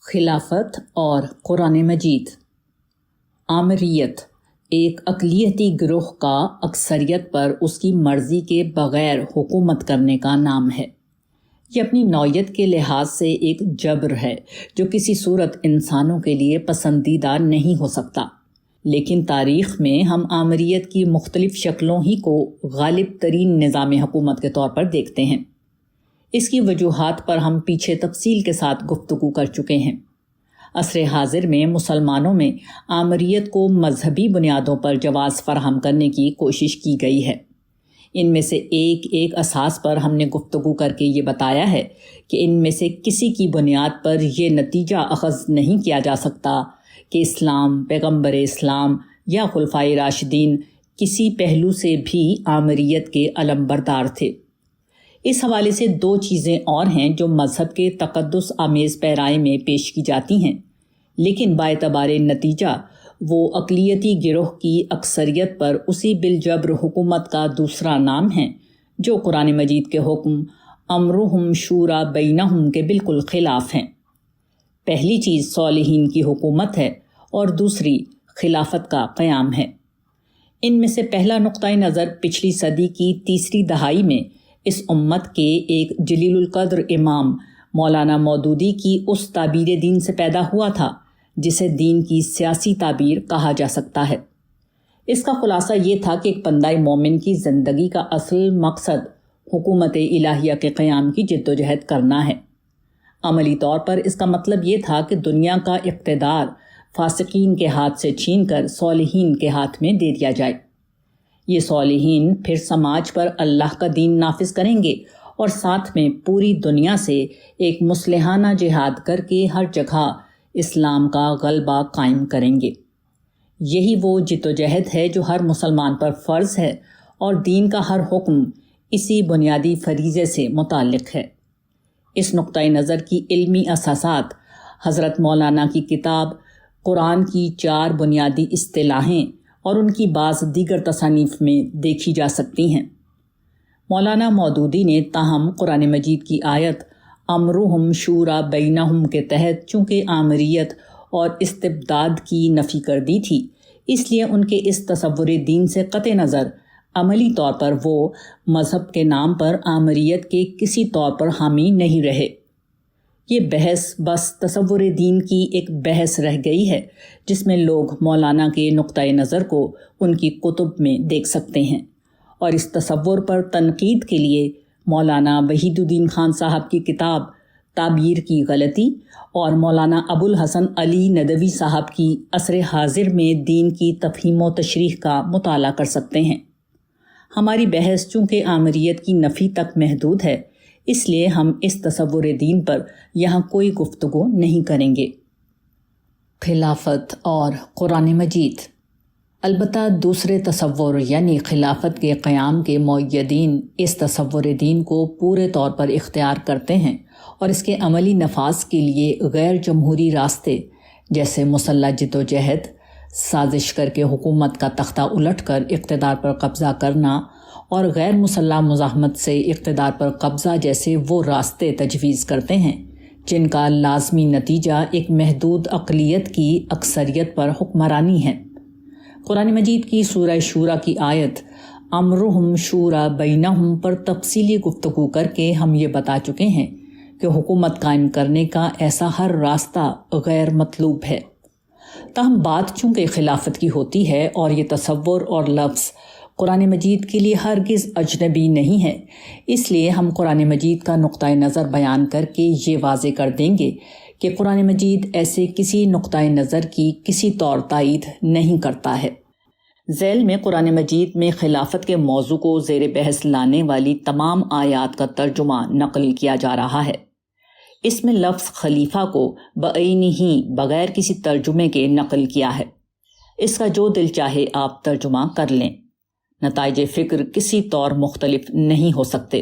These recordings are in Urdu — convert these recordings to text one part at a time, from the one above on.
خلافت اور قرآن مجید۔ آمریت ایک اقلیتی گروہ کا اکثریت پر اس کی مرضی کے بغیر حکومت کرنے کا نام ہے۔ یہ اپنی نوعیت کے لحاظ سے ایک جبر ہے جو کسی صورت انسانوں کے لیے پسندیدہ نہیں ہو سکتا، لیکن تاریخ میں ہم آمریت کی مختلف شکلوں ہی کو غالب ترین نظام حکومت کے طور پر دیکھتے ہیں۔ اس کی وجوہات پر ہم پیچھے تفصیل کے ساتھ گفتگو کر چکے ہیں۔ عصر حاضر میں مسلمانوں میں آمریت کو مذہبی بنیادوں پر جواز فراہم کرنے کی کوشش کی گئی ہے۔ ان میں سے ایک اساس پر ہم نے گفتگو کر کے یہ بتایا ہے کہ ان میں سے کسی کی بنیاد پر یہ نتیجہ اخذ نہیں کیا جا سکتا کہ اسلام، پیغمبر اسلام یا خلفائے راشدین کسی پہلو سے بھی آمریت کے علم بردار تھے۔ اس حوالے سے دو چیزیں اور ہیں جو مذہب کے تقدس آمیز پیرائے میں پیش کی جاتی ہیں، لیکن باعتبار نتیجہ وہ اقلیتی گروہ کی اکثریت پر اسی بالجبر حکومت کا دوسرا نام ہے جو قرآن مجید کے حکم امرہم شورا بینہم کے بالکل خلاف ہیں۔ پہلی چیز صالحین کی حکومت ہے اور دوسری خلافت کا قیام ہے۔ ان میں سے پہلا نقطہ نظر پچھلی صدی کی تیسری دہائی میں اس امت کے ایک جلیل القدر امام مولانا مودودی کی اس تعبیر دین سے پیدا ہوا تھا جسے دین کی سیاسی تعبیر کہا جا سکتا ہے۔ اس کا خلاصہ یہ تھا کہ ایک بندہ مومن کی زندگی کا اصل مقصد حکومت الہیہ کے قیام کی جدوجہد کرنا ہے۔ عملی طور پر اس کا مطلب یہ تھا کہ دنیا کا اقتدار فاسقین کے ہاتھ سے چھین کر صالحین کے ہاتھ میں دے دیا جائے۔ یہ صالحین پھر سماج پر اللہ کا دین نافذ کریں گے اور ساتھ میں پوری دنیا سے ایک مصلحانہ جہاد کر کے ہر جگہ اسلام کا غلبہ قائم کریں گے۔ یہی وہ جدوجہد ہے جو ہر مسلمان پر فرض ہے اور دین کا ہر حکم اسی بنیادی فریضے سے متعلق ہے۔ اس نقطہ نظر کی علمی اساسات حضرت مولانا کی کتاب قرآن کی 4 بنیادی اصطلاحیں اور ان کی بعض دیگر تصانیف میں دیکھی جا سکتی ہیں۔ مولانا مودودی نے تاہم قرآن مجید کی آیت امرہم شورا بینہم کے تحت چونکہ آمریت اور استبداد کی نفی کر دی تھی، اس لیے ان کے اس تصور دین سے قطع نظر عملی طور پر وہ مذہب کے نام پر آمریت کے کسی طور پر حامی نہیں رہے۔ یہ بحث بس تصور دین کی ایک بحث رہ گئی ہے جس میں لوگ مولانا کے نقطۂ نظر کو ان کی کتب میں دیکھ سکتے ہیں، اور اس تصور پر تنقید کے لیے مولانا وحید الدین خان صاحب کی کتاب تعبیر کی غلطی اور مولانا ابو الحسن علی ندوی صاحب کی عصر حاضر میں دین کی تفہیم و تشریح کا مطالعہ کر سکتے ہیں۔ ہماری بحث چونکہ آمریت کی نفی تک محدود ہے، اس لیے ہم اس تصور دین پر یہاں کوئی گفتگو نہیں کریں گے۔ خلافت اور قرآن مجید۔ البتہ دوسرے تصور یعنی خلافت کے قیام کے مؤیدین اس تصور دین کو پورے طور پر اختیار کرتے ہیں اور اس کے عملی نفاذ کے لیے غیر جمہوری راستے جیسے مسلح جدوجہد، سازش کر کے حکومت کا تختہ الٹ کر اقتدار پر قبضہ کرنا اور غیر مسلح مزاحمت سے اقتدار پر قبضہ جیسے وہ راستے تجویز کرتے ہیں جن کا لازمی نتیجہ ایک محدود اقلیت کی اکثریت پر حکمرانی ہے۔ قرآن مجید کی سورہ شورا کی آیت امرہم شورا بینہم پر تفصیلی گفتگو کر کے ہم یہ بتا چکے ہیں کہ حکومت قائم کرنے کا ایسا ہر راستہ غیر مطلوب ہے۔ تاہم بات چونکہ خلافت کی ہوتی ہے اور یہ تصور اور لفظ قرآن مجید کے لیے ہرگز اجنبی نہیں ہے، اس لیے ہم قرآن مجید کا نقطۂ نظر بیان کر کے یہ واضح کر دیں گے کہ قرآن مجید ایسے کسی نقطۂ نظر کی کسی طور تائید نہیں کرتا ہے۔ ذیل میں قرآن مجید میں خلافت کے موضوع کو زیر بحث لانے والی تمام آیات کا ترجمہ نقل کیا جا رہا ہے۔ اس میں لفظ خلیفہ کو بعینی ہی بغیر کسی ترجمے کے نقل کیا ہے۔ اس کا جو دل چاہے آپ ترجمہ کر لیں، نتائج فکر کسی طور مختلف نہیں ہو سکتے۔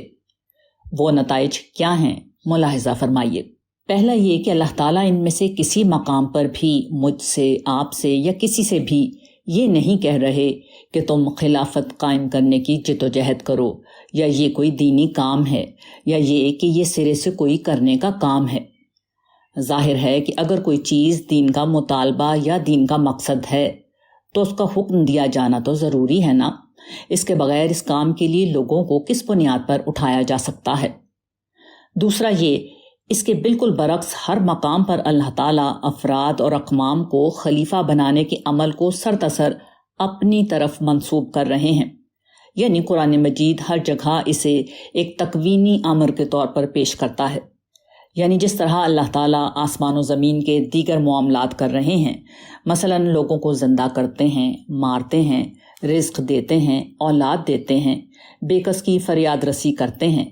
وہ نتائج کیا ہیں ملاحظہ فرمائیے۔ پہلا یہ کہ اللہ تعالیٰ ان میں سے کسی مقام پر بھی مجھ سے، آپ سے یا کسی سے بھی یہ نہیں کہہ رہے کہ تم خلافت قائم کرنے کی جدوجہد کرو، یا یہ کوئی دینی کام ہے، یا یہ کہ یہ سرے سے کوئی کرنے کا کام ہے۔ ظاہر ہے کہ اگر کوئی چیز دین کا مطالبہ یا دین کا مقصد ہے تو اس کا حکم دیا جانا تو ضروری ہے نا۔ اس کے بغیر اس کام کے لیے لوگوں کو کس بنیاد پر اٹھایا جا سکتا ہے؟ دوسرا یہ، اس کے بالکل برعکس ہر مقام پر اللہ تعالیٰ افراد اور اقوام کو خلیفہ بنانے کے عمل کو سرتاسر اپنی طرف منسوب کر رہے ہیں، یعنی قرآن مجید ہر جگہ اسے ایک تکوینی امر کے طور پر پیش کرتا ہے، یعنی جس طرح اللہ تعالیٰ آسمان و زمین کے دیگر معاملات کر رہے ہیں، مثلا لوگوں کو زندہ کرتے ہیں، مارتے ہیں، رزق دیتے ہیں، اولاد دیتے ہیں، بے کس کی فریاد رسی کرتے ہیں،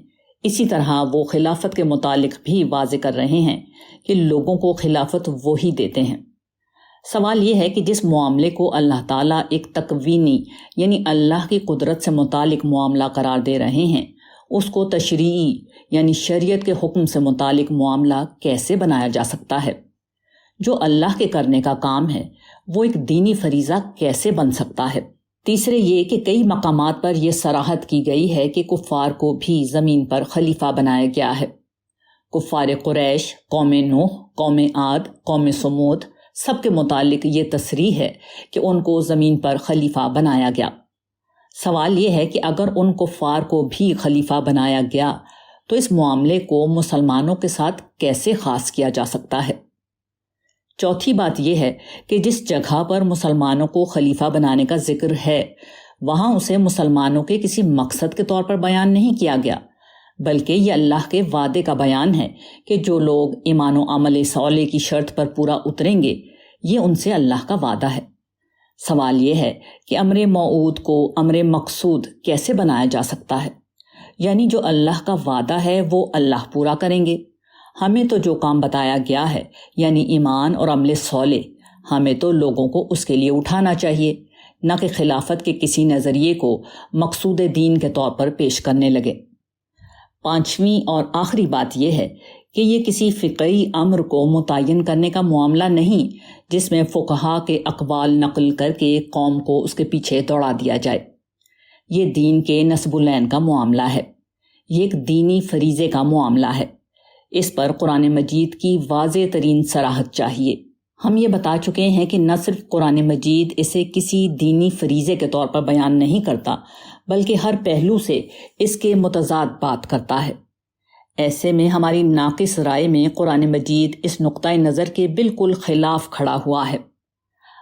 اسی طرح وہ خلافت کے متعلق بھی واضح کر رہے ہیں کہ لوگوں کو خلافت وہی دیتے ہیں۔ سوال یہ ہے کہ جس معاملے کو اللہ تعالیٰ ایک تکوینی یعنی اللہ کی قدرت سے متعلق معاملہ قرار دے رہے ہیں، اس کو تشریعی یعنی شریعت کے حکم سے متعلق معاملہ کیسے بنایا جا سکتا ہے؟ جو اللہ کے کرنے کا کام ہے وہ ایک دینی فریضہ کیسے بن سکتا ہے؟ تیسرے یہ کہ کئی مقامات پر یہ صراحت کی گئی ہے کہ کفار کو بھی زمین پر خلیفہ بنایا گیا ہے۔ کفار قریش، قوم نوح، قوم عاد، قوم سمود، سب کے متعلق یہ تصریح ہے کہ ان کو زمین پر خلیفہ بنایا گیا۔ سوال یہ ہے کہ اگر ان کفار کو بھی خلیفہ بنایا گیا تو اس معاملے کو مسلمانوں کے ساتھ کیسے خاص کیا جا سکتا ہے؟ چوتھی بات یہ ہے کہ جس جگہ پر مسلمانوں کو خلیفہ بنانے کا ذکر ہے وہاں اسے مسلمانوں کے کسی مقصد کے طور پر بیان نہیں کیا گیا، بلکہ یہ اللہ کے وعدے کا بیان ہے کہ جو لوگ ایمان و عمل صالح کی شرط پر پورا اتریں گے یہ ان سے اللہ کا وعدہ ہے۔ سوال یہ ہے کہ امر موعود کو امر مقصود کیسے بنایا جا سکتا ہے؟ یعنی جو اللہ کا وعدہ ہے وہ اللہ پورا کریں گے۔ ہمیں تو جو کام بتایا گیا ہے یعنی ایمان اور عمل صالح، ہمیں تو لوگوں کو اس کے لیے اٹھانا چاہیے، نہ کہ خلافت کے کسی نظریے کو مقصود دین کے طور پر پیش کرنے لگے۔ پانچویں اور آخری بات یہ ہے کہ یہ کسی فقہی امر کو متعین کرنے کا معاملہ نہیں جس میں فقہا کے اقوال نقل کر کے قوم کو اس کے پیچھے دوڑا دیا جائے۔ یہ دین کے نصب العین کا معاملہ ہے، یہ ایک دینی فریضے کا معاملہ ہے۔ اس پر قرآن مجید کی واضح ترین صراحت چاہیے۔ ہم یہ بتا چکے ہیں کہ نہ صرف قرآن مجید اسے کسی دینی فریضے کے طور پر بیان نہیں کرتا بلکہ ہر پہلو سے اس کے متضاد بات کرتا ہے۔ ایسے میں ہماری ناقص رائے میں قرآن مجید اس نقطۂ نظر کے بالکل خلاف کھڑا ہوا ہے۔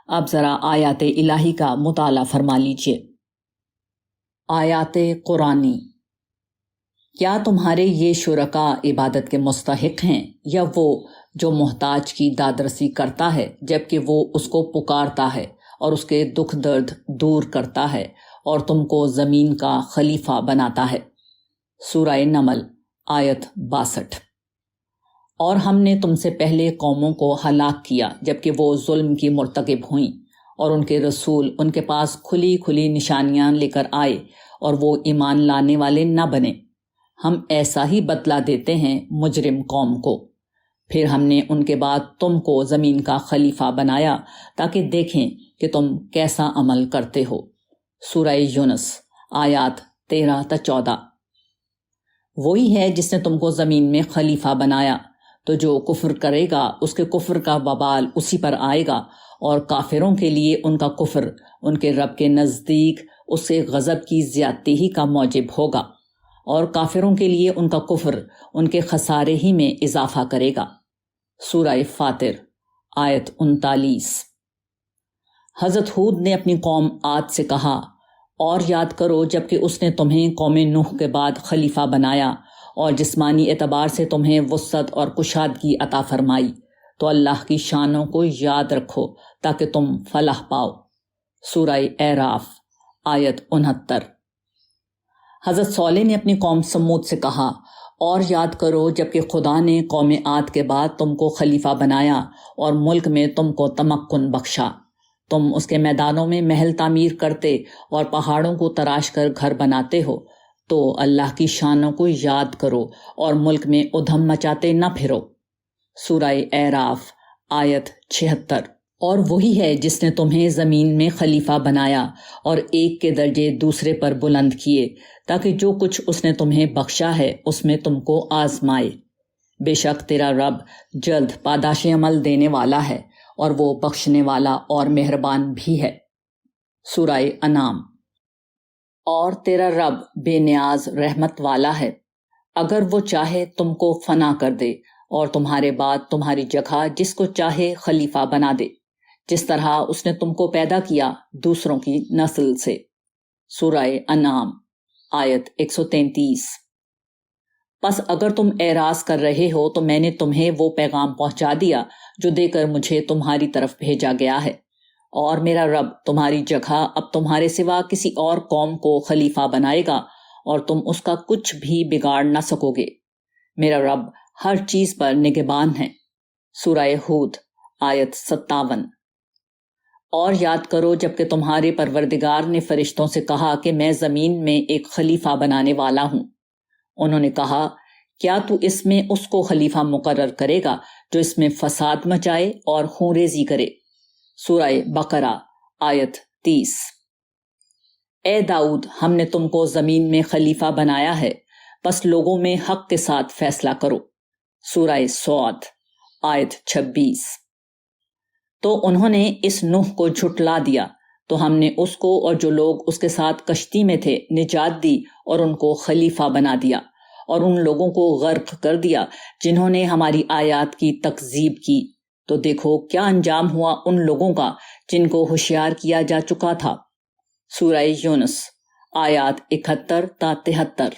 اب ذرا آیات الہی کا مطالعہ فرما لیجیے۔ آیات قرآنی: کیا تمہارے یہ شرکاء عبادت کے مستحق ہیں یا وہ جو محتاج کی دادرسی کرتا ہے جبکہ وہ اس کو پکارتا ہے اور اس کے دکھ درد دور کرتا ہے اور تم کو زمین کا خلیفہ بناتا ہے؟ سورہ نمل آیت 62۔ اور ہم نے تم سے پہلے قوموں کو ہلاک کیا جبکہ وہ ظلم کی مرتکب ہوئیں اور ان کے رسول ان کے پاس کھلی کھلی نشانیاں لے کر آئے اور وہ ایمان لانے والے نہ بنے۔ ہم ایسا ہی بدلہ دیتے ہیں مجرم قوم کو۔ پھر ہم نے ان کے بعد تم کو زمین کا خلیفہ بنایا تاکہ دیکھیں کہ تم کیسا عمل کرتے ہو۔ سورہ یونس آیات 13-14۔ وہی ہے جس نے تم کو زمین میں خلیفہ بنایا، تو جو کفر کرے گا اس کے کفر کا وبال اسی پر آئے گا، اور کافروں کے لیے ان کا کفر ان کے رب کے نزدیک اس سے غضب کی زیادتی ہی کا موجب ہوگا، اور کافروں کے لیے ان کا کفر ان کے خسارے ہی میں اضافہ کرے گا۔ سورہ فاطر آیت 39۔ حضرت ہود نے اپنی قوم عاد سے کہا، اور یاد کرو جب کہ اس نے تمہیں قوم نوح کے بعد خلیفہ بنایا اور جسمانی اعتبار سے تمہیں وسعت اور کشادگی عطا فرمائی، تو اللہ کی شانوں کو یاد رکھو تاکہ تم فلاح پاؤ۔ سورہ اعراف آیت 69۔ حضرت صالح نے اپنی قوم سمود سے کہا، اور یاد کرو جب کہ خدا نے قوم عاد کے بعد تم کو خلیفہ بنایا اور ملک میں تم کو تمکن بخشا۔ تم اس کے میدانوں میں محل تعمیر کرتے اور پہاڑوں کو تراش کر گھر بناتے ہو، تو اللہ کی شانوں کو یاد کرو اور ملک میں ادھم مچاتے نہ پھرو۔ سورہ اعراف آیت 76۔ اور وہی ہے جس نے تمہیں زمین میں خلیفہ بنایا اور ایک کے درجے دوسرے پر بلند کیے، تاکہ جو کچھ اس نے تمہیں بخشا ہے اس میں تم کو آزمائے۔ بے شک تیرا رب جلد پاداش عمل دینے والا ہے اور وہ بخشنے والا اور مہربان بھی ہے۔ سورہ انعام۔ اور تیرا رب بے نیاز رحمت والا ہے، اگر وہ چاہے تم کو فنا کر دے اور تمہارے بعد تمہاری جگہ جس کو چاہے خلیفہ بنا دے، جس طرح اس نے تم کو پیدا کیا دوسروں کی نسل سے۔ سورہ انعام آیت 133۔ پس اگر تم اعراض کر رہے ہو تو میں نے تمہیں وہ پیغام پہنچا دیا جو دے کر مجھے تمہاری طرف بھیجا گیا ہے، اور میرا رب تمہاری جگہ اب تمہارے سوا کسی اور قوم کو خلیفہ بنائے گا اور تم اس کا کچھ بھی بگاڑ نہ سکو گے۔ میرا رب ہر چیز پر نگہبان ہے۔ سورہ ہود آیت 57۔ اور یاد کرو جبکہ تمہارے پروردگار نے فرشتوں سے کہا کہ میں زمین میں ایک خلیفہ بنانے والا ہوں۔ انہوں نے کہا کیا تو اس میں اس کو خلیفہ مقرر کرے گا جو اس میں فساد مچائے اور خون ریزی کرے۔ سورہ بقرہ آیت 30۔ اے داؤد، ہم نے تم کو زمین میں خلیفہ بنایا ہے، پس لوگوں میں حق کے ساتھ فیصلہ کرو۔ سورہ صاد آیت 26۔ تو انہوں نے اس نوح کو جھٹلا دیا تو ہم نے اس کو اور جو لوگ اس کے ساتھ کشتی میں تھے نجات دی اور ان کو خلیفہ بنا دیا، اور ان لوگوں کو غرق کر دیا جنہوں نے ہماری آیات کی تکذیب کی۔ تو دیکھو کیا انجام ہوا ان لوگوں کا جن کو ہوشیار کیا جا چکا تھا۔ سورہ یونس آیات 71 تا 73۔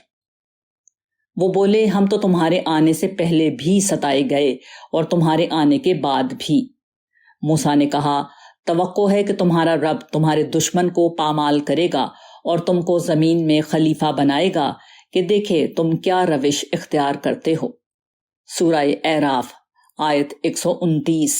وہ بولے ہم تو تمہارے آنے سے پہلے بھی ستائے گئے اور تمہارے آنے کے بعد بھی۔ موسیٰ نے کہا توقع ہے کہ تمہارا رب تمہارے دشمن کو پامال کرے گا اور تم کو زمین میں خلیفہ بنائے گا کہ دیکھے تم کیا روش اختیار کرتے ہو۔ سورہ اعراف آیت 129۔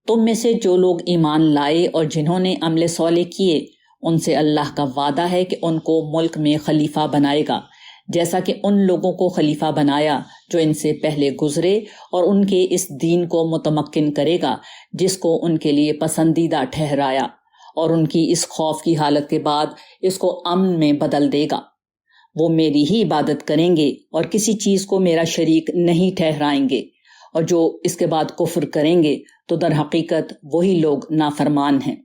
تم میں سے جو لوگ ایمان لائے اور جنہوں نے عمل صالح کیے ان سے اللہ کا وعدہ ہے کہ ان کو ملک میں خلیفہ بنائے گا، جیسا کہ ان لوگوں کو خلیفہ بنایا جو ان سے پہلے گزرے، اور ان کے اس دین کو متمکن کرے گا جس کو ان کے لیے پسندیدہ ٹھہرایا، اور ان کی اس خوف کی حالت کے بعد اس کو امن میں بدل دے گا۔ وہ میری ہی عبادت کریں گے اور کسی چیز کو میرا شریک نہیں ٹھہرائیں گے، اور جو اس کے بعد کفر کریں گے تو در حقیقت وہی لوگ نافرمان ہیں۔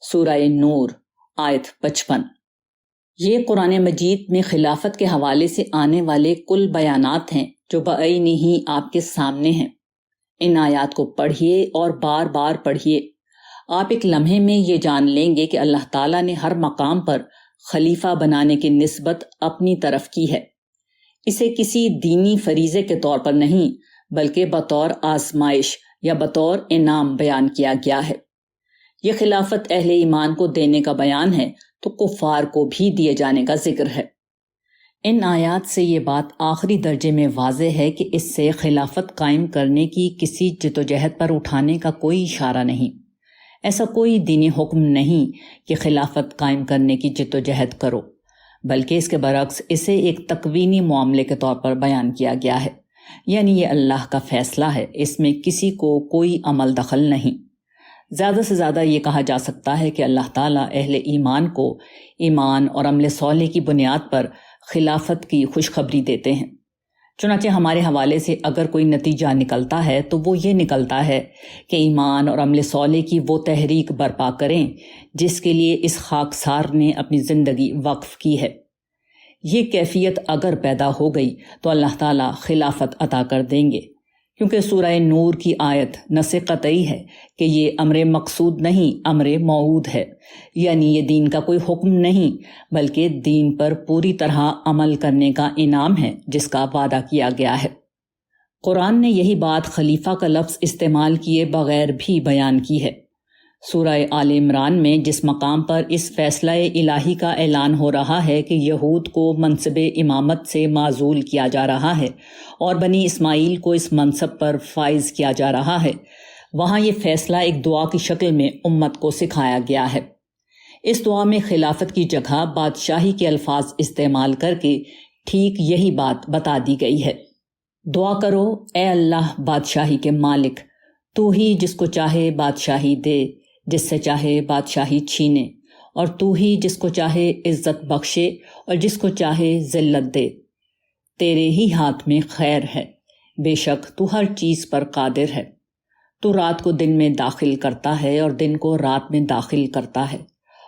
سورہ نور آیت 55۔ یہ قرآن مجید میں خلافت کے حوالے سے آنے والے کل بیانات ہیں جو بعینی ہی آپ کے سامنے ہیں۔ ان آیات کو پڑھیے اور بار بار پڑھیے۔ آپ ایک لمحے میں یہ جان لیں گے کہ اللہ تعالیٰ نے ہر مقام پر خلیفہ بنانے کی نسبت اپنی طرف کی ہے۔ اسے کسی دینی فریضے کے طور پر نہیں بلکہ بطور آزمائش یا بطور انعام بیان کیا گیا ہے۔ یہ خلافت اہل ایمان کو دینے کا بیان ہے تو کفار کو بھی دیے جانے کا ذکر ہے۔ ان آیات سے یہ بات آخری درجے میں واضح ہے کہ اس سے خلافت قائم کرنے کی کسی جدوجہد پر اٹھانے کا کوئی اشارہ نہیں۔ ایسا کوئی دینی حکم نہیں کہ خلافت قائم کرنے کی جدوجہد کرو، بلکہ اس کے برعکس اسے ایک تکوینی معاملے کے طور پر بیان کیا گیا ہے، یعنی یہ اللہ کا فیصلہ ہے، اس میں کسی کو کوئی عمل دخل نہیں۔ زیادہ سے زیادہ یہ کہا جا سکتا ہے کہ اللہ تعالیٰ اہل ایمان کو ایمان اور عمل صالح کی بنیاد پر خلافت کی خوشخبری دیتے ہیں۔ چنانچہ ہمارے حوالے سے اگر کوئی نتیجہ نکلتا ہے تو وہ یہ نکلتا ہے کہ ایمان اور عمل صالح کی وہ تحریک برپا کریں جس کے لیے اس خاکسار نے اپنی زندگی وقف کی ہے۔ یہ کیفیت اگر پیدا ہو گئی تو اللہ تعالیٰ خلافت عطا کر دیں گے، کیونکہ سورہ نور کی آیت نص قطعی ہے کہ یہ امر مقصود نہیں، امر موعود ہے، یعنی یہ دین کا کوئی حکم نہیں بلکہ دین پر پوری طرح عمل کرنے کا انعام ہے جس کا وعدہ کیا گیا ہے۔ قرآن نے یہی بات خلیفہ کا لفظ استعمال کیے بغیر بھی بیان کی ہے۔ سورہ آل عمران میں جس مقام پر اس فیصلہ الہی کا اعلان ہو رہا ہے کہ یہود کو منصب امامت سے معزول کیا جا رہا ہے اور بنی اسماعیل کو اس منصب پر فائز کیا جا رہا ہے، وہاں یہ فیصلہ ایک دعا کی شکل میں امت کو سکھایا گیا ہے۔ اس دعا میں خلافت کی جگہ بادشاہی کے الفاظ استعمال کر کے ٹھیک یہی بات بتا دی گئی ہے۔ دعا کرو اے اللہ بادشاہی کے مالک، تو ہی جس کو چاہے بادشاہی دے، جس سے چاہے بادشاہی چھینے، اور تو ہی جس کو چاہے عزت بخشے اور جس کو چاہے ذلت دے۔ تیرے ہی ہاتھ میں خیر ہے، بے شک تو ہر چیز پر قادر ہے۔ تو رات کو دن میں داخل کرتا ہے اور دن کو رات میں داخل کرتا ہے،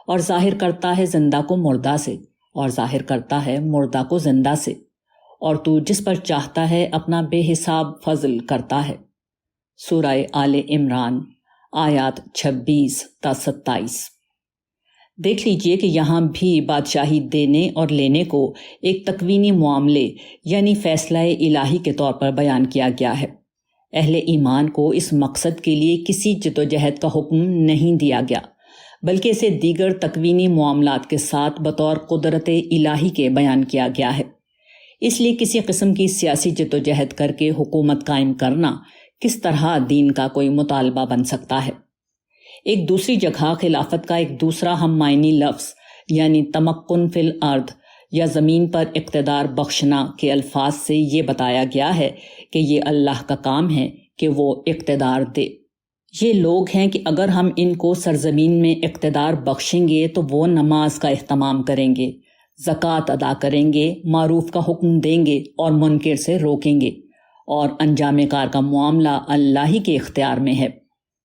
اور ظاہر کرتا ہے زندہ کو مردہ سے، اور ظاہر کرتا ہے مردہ کو زندہ سے، اور تو جس پر چاہتا ہے اپنا بے حساب فضل کرتا ہے۔ سورہ آل عمران آیات 26 تا 27۔ دیکھ لیجئے کہ یہاں بھی بادشاہی دینے اور لینے کو ایک تکوینی معاملے یعنی فیصلہ الہی کے طور پر بیان کیا گیا ہے۔ اہل ایمان کو اس مقصد کے لیے کسی جدوجہد کا حکم نہیں دیا گیا، بلکہ اسے دیگر تکوینی معاملات کے ساتھ بطور قدرت الہی کے بیان کیا گیا ہے۔ اس لیے کسی قسم کی سیاسی جدوجہد کر کے حکومت قائم کرنا کس طرح دین کا کوئی مطالبہ بن سکتا ہے؟ ایک دوسری جگہ خلافت کا ایک دوسرا ہم معنی لفظ یعنی تمکن فی الارض یا زمین پر اقتدار بخشنا کے الفاظ سے یہ بتایا گیا ہے کہ یہ اللہ کا کام ہے کہ وہ اقتدار دے۔ یہ لوگ ہیں کہ اگر ہم ان کو سرزمین میں اقتدار بخشیں گے تو وہ نماز کا اہتمام کریں گے، زکوٰۃ ادا کریں گے، معروف کا حکم دیں گے اور منکر سے روکیں گے، اور انجام کار کا معاملہ اللہ ہی کے اختیار میں ہے۔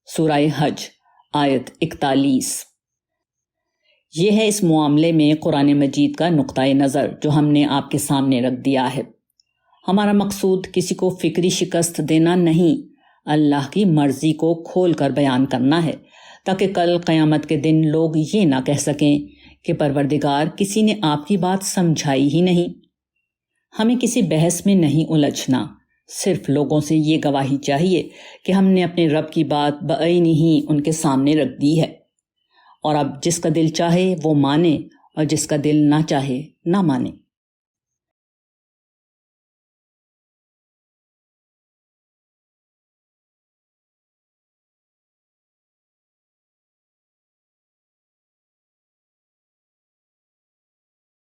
سورہ حج آیت 41۔ یہ ہے اس معاملے میں قرآن مجید کا نقطۂ نظر جو ہم نے آپ کے سامنے رکھ دیا ہے۔ ہمارا مقصود کسی کو فکری شکست دینا نہیں، اللہ کی مرضی کو کھول کر بیان کرنا ہے، تاکہ کل قیامت کے دن لوگ یہ نہ کہہ سکیں کہ پروردگار کسی نے آپ کی بات سمجھائی ہی نہیں۔ ہمیں کسی بحث میں نہیں الجھنا، صرف لوگوں سے یہ گواہی چاہیے کہ ہم نے اپنے رب کی بات بعینی ہی ان کے سامنے رکھ دی ہے، اور اب جس کا دل چاہے وہ مانے اور جس کا دل نہ چاہے نہ مانے۔